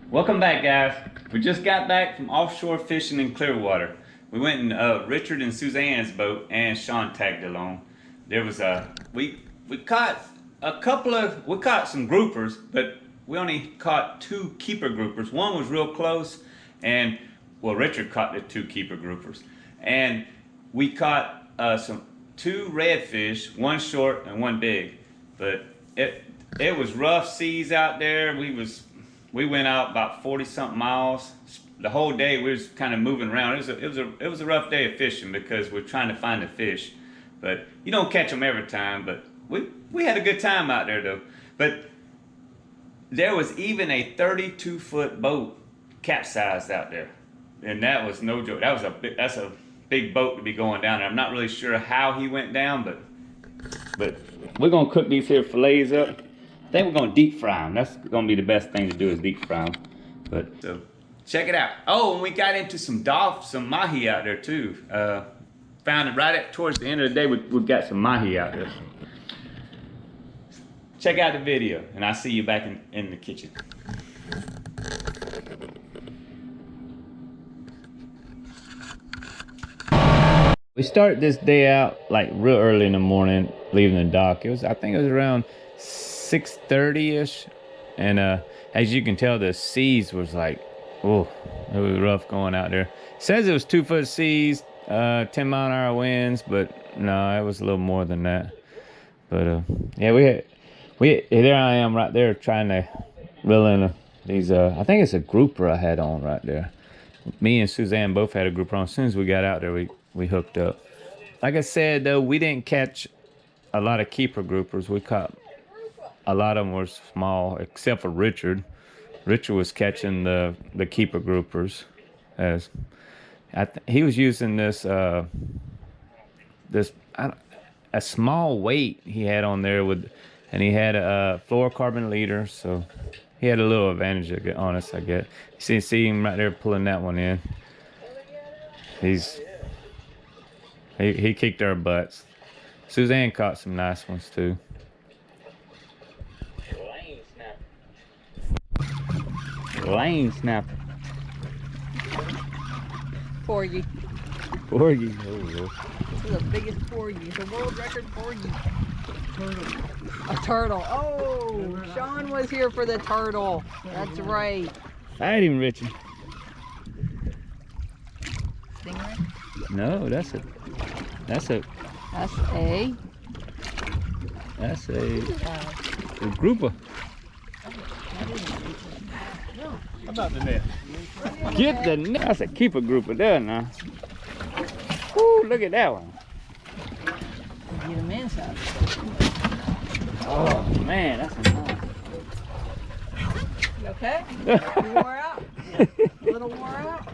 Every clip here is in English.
Welcome back, guys. We just got back from offshore fishing in Clearwater. We went in Richard and Suzanne's boat, and Sean tagged along. There was we caught we caught some groupers, but we only caught two keeper groupers. One was real close, and well, Richard caught the two keeper groupers, and we caught two redfish, one short and one big. But it was rough seas out there. We went out about 40 something miles. The whole day we was kind of moving around. It was a rough day of fishing because we're trying to find the fish, but you don't catch them every time. But we had a good time out there though. But there was even a 32-foot boat capsized out there, and that was no joke. That's a big boat to be going down there. I'm not really sure how he went down, but we're gonna cook these here fillets up. I think we're gonna deep fry them. That's gonna be the best thing to do is deep fry them. But so check it out. Oh, and we got into some mahi out there too. Found it right towards the end of the day. We got some mahi out there. Check out the video, and I'll see you back in the kitchen. We started this day out like real early in the morning, leaving the dock. I think it was around 6:30ish, and as you can tell, the seas was like, oh, it was rough going out there. It says it was 2-foot seas, 10-mile-an-hour winds, but no, it was a little more than that. But yeah, there I am right there trying to reel in these. I think it's a grouper I had on right there. Me and Suzanne both had a grouper on. As soon as we got out there, we hooked up. Like I said though, we didn't catch a lot of keeper groupers. We caught a lot of them were small, except for Richard. Richard was catching the keeper groupers. He was using this a small weight he had on there and he had a fluorocarbon leader, so he had a little advantage on us, I guess. See him right there pulling that one in. He kicked our butts. Suzanne caught some nice ones too. Lane snapper. Porgy. Porgy. Oh, this is the biggest porgy. The world record porgy. Turtle. A turtle. Oh, Sean was here for the turtle. That's right. Fight him, Richard. Stingray? No, that's a grouper. How about the net? Get the net. That's a keeper grouper there now. Woo, look at that one. Get him inside. Oh man, that's a nice. You okay? You wore out? A little wore out?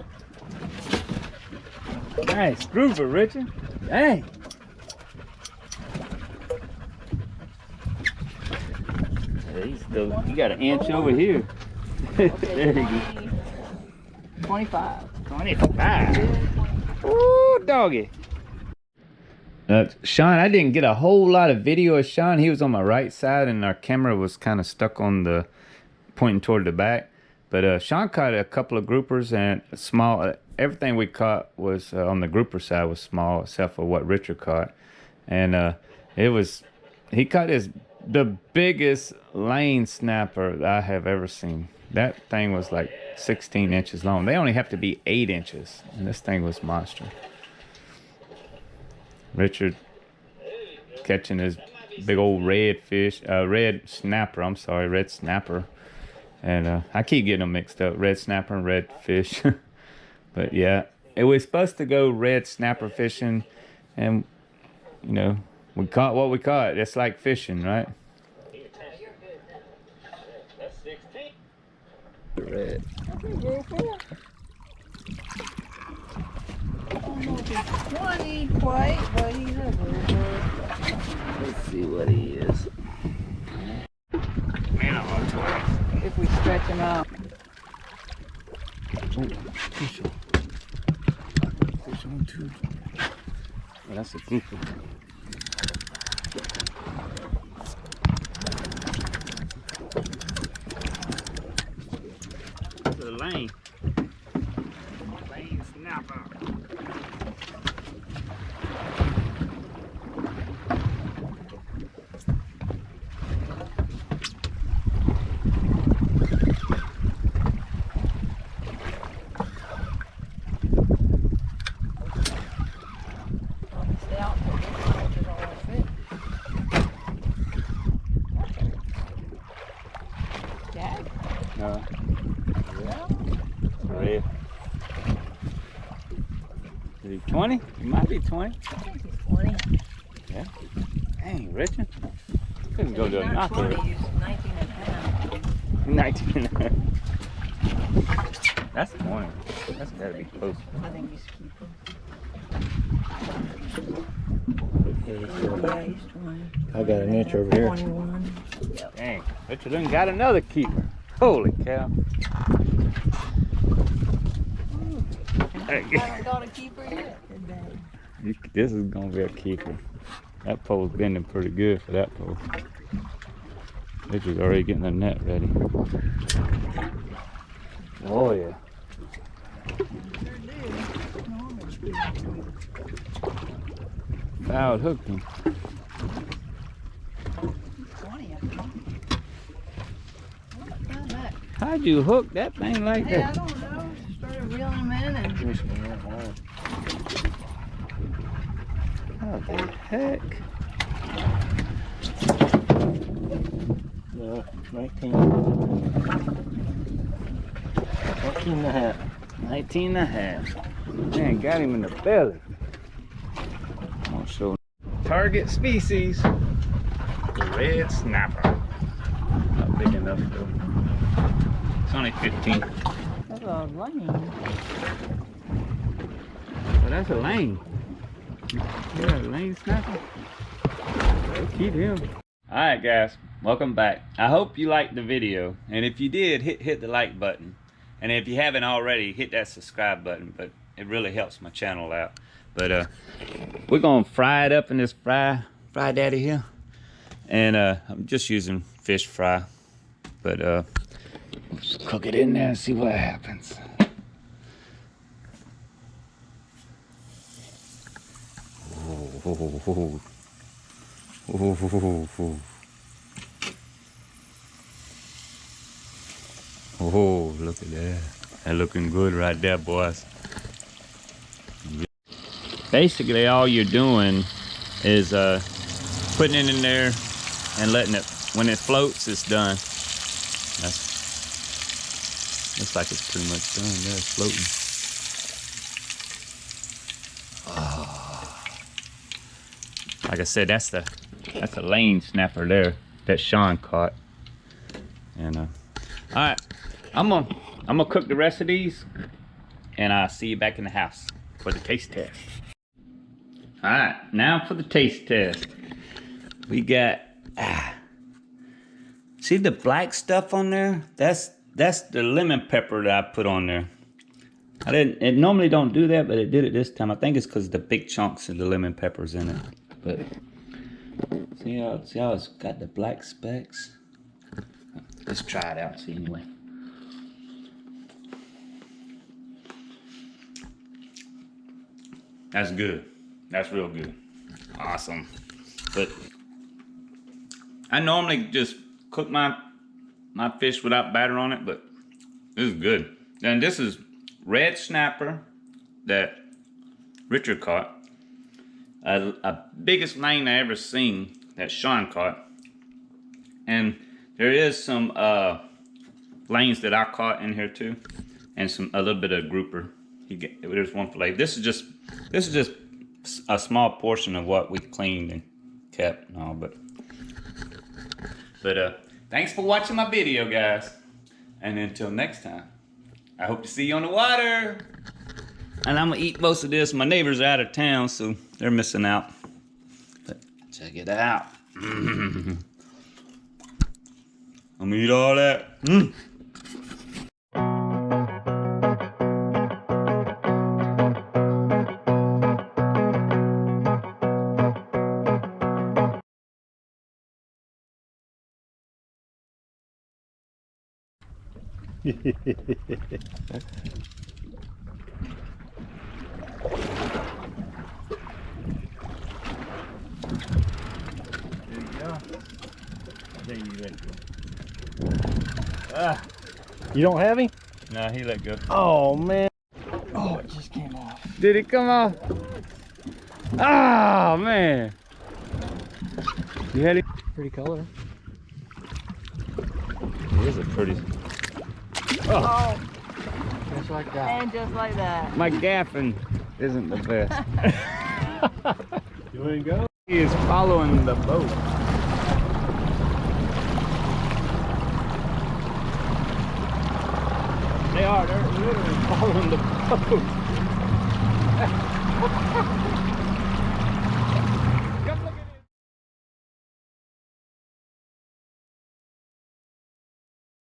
Nice grouper, Richard. Dang. You got an inch over here. Okay, there you go. 25. 25. Ooh, doggy. Sean, I didn't get a whole lot of video of Sean. He was on my right side, and our camera was kind of stuck on the pointing toward the back. But Sean caught a couple of groupers and small. Everything we caught was on the grouper side was small, except for what Richard caught. And he caught the biggest lane snapper that I have ever seen. That thing was like 16 inches long. They only have to be 8 inches, and this thing was monster. Richard catching his big old red snapper. And I keep getting them mixed up, red snapper and red fish. But yeah, it was supposed to go red snapper fishing, and you know, we caught what we caught. It's like fishing, right? That's 16. Red. I don't know if he's 20 quite, but he's a grouper. Let's see what he is. Man, I'm on 20. If we stretch him out. Oh, fish on. Fish on too. Oh, that's a grouper. No. Yeah. Red. Is he 20? He might be 20. I think he's 20. Yeah. Dang, Richard. Couldn't go to a Not knockout. 20, he's 19 and a half. 19. That's 20. That's gotta be close. I think he's keeper. Yeah, Yeah, he's 20. I got an inch over here. 21. Yep. Dang, Richard done got another keeper. Holy cow. I haven't got a keeper yet today. This is gonna be a keeper. That pole's bending pretty good for that pole. Richard's already getting the net ready. Oh yeah. Foul hooked him. 20, I think. Not bad. How'd you hook that thing like Hey, I that? don't know. Started reeling him in and How the heck? No, 19. 14 and a half. 19 and a half. Man, got him in the belly. I'll show. Target species, the red snapper. Not big enough though. It's only 15. that's a lane. But that's a lane. Yeah, a lane snapper. Keep him. Alright guys, welcome back. I hope you liked the video. And if you did, hit the like button. And if you haven't already, hit that subscribe button. But it really helps my channel out. But we're gonna fry it up in this fry daddy here. And I'm just using fish fry. But let's cook it in there and see what happens. Oh, look at that. That looking good right there, boys. Basically, all you're doing is putting it in there and letting it, when it floats, it's done. Looks like it's pretty much done. There, it's floating. Like I said, that's a lane snapper there that Sean caught. And all right, I'm gonna cook the rest of these, and I'll see you back in the house for the taste test. All right, now for the taste test. We got see the black stuff on there? That's the lemon pepper that I put on there. It normally don't do that, but it did it this time. I think it's because the big chunks of the lemon peppers in it. But see how it's got the black specks? Let's try it out, see anyway. That's good. That's real good. Awesome. But I normally just cook my fish without batter on it, but this is good. And this is red snapper that Richard caught. A biggest lane I ever seen that Sean caught. And there is some lanes that I caught in here too, and a little bit of grouper. There's one fillet. This is just a small portion of what we cleaned and kept and all. But thanks for watching my video, guys. And until next time, I hope to see you on the water. And I'm gonna eat most of this. My neighbors are out of town, so they're missing out. But check it out. I'm gonna eat all that. You don't have him? Nah, he let go. Oh, man. Oh, it just came off. Did it come off? Oh, man. You had it? Pretty color. It is a pretty Oh, Just like that. and just like that. My gaffing isn't the best. You ain't go? He is following the boat. They are. They're literally following the boat.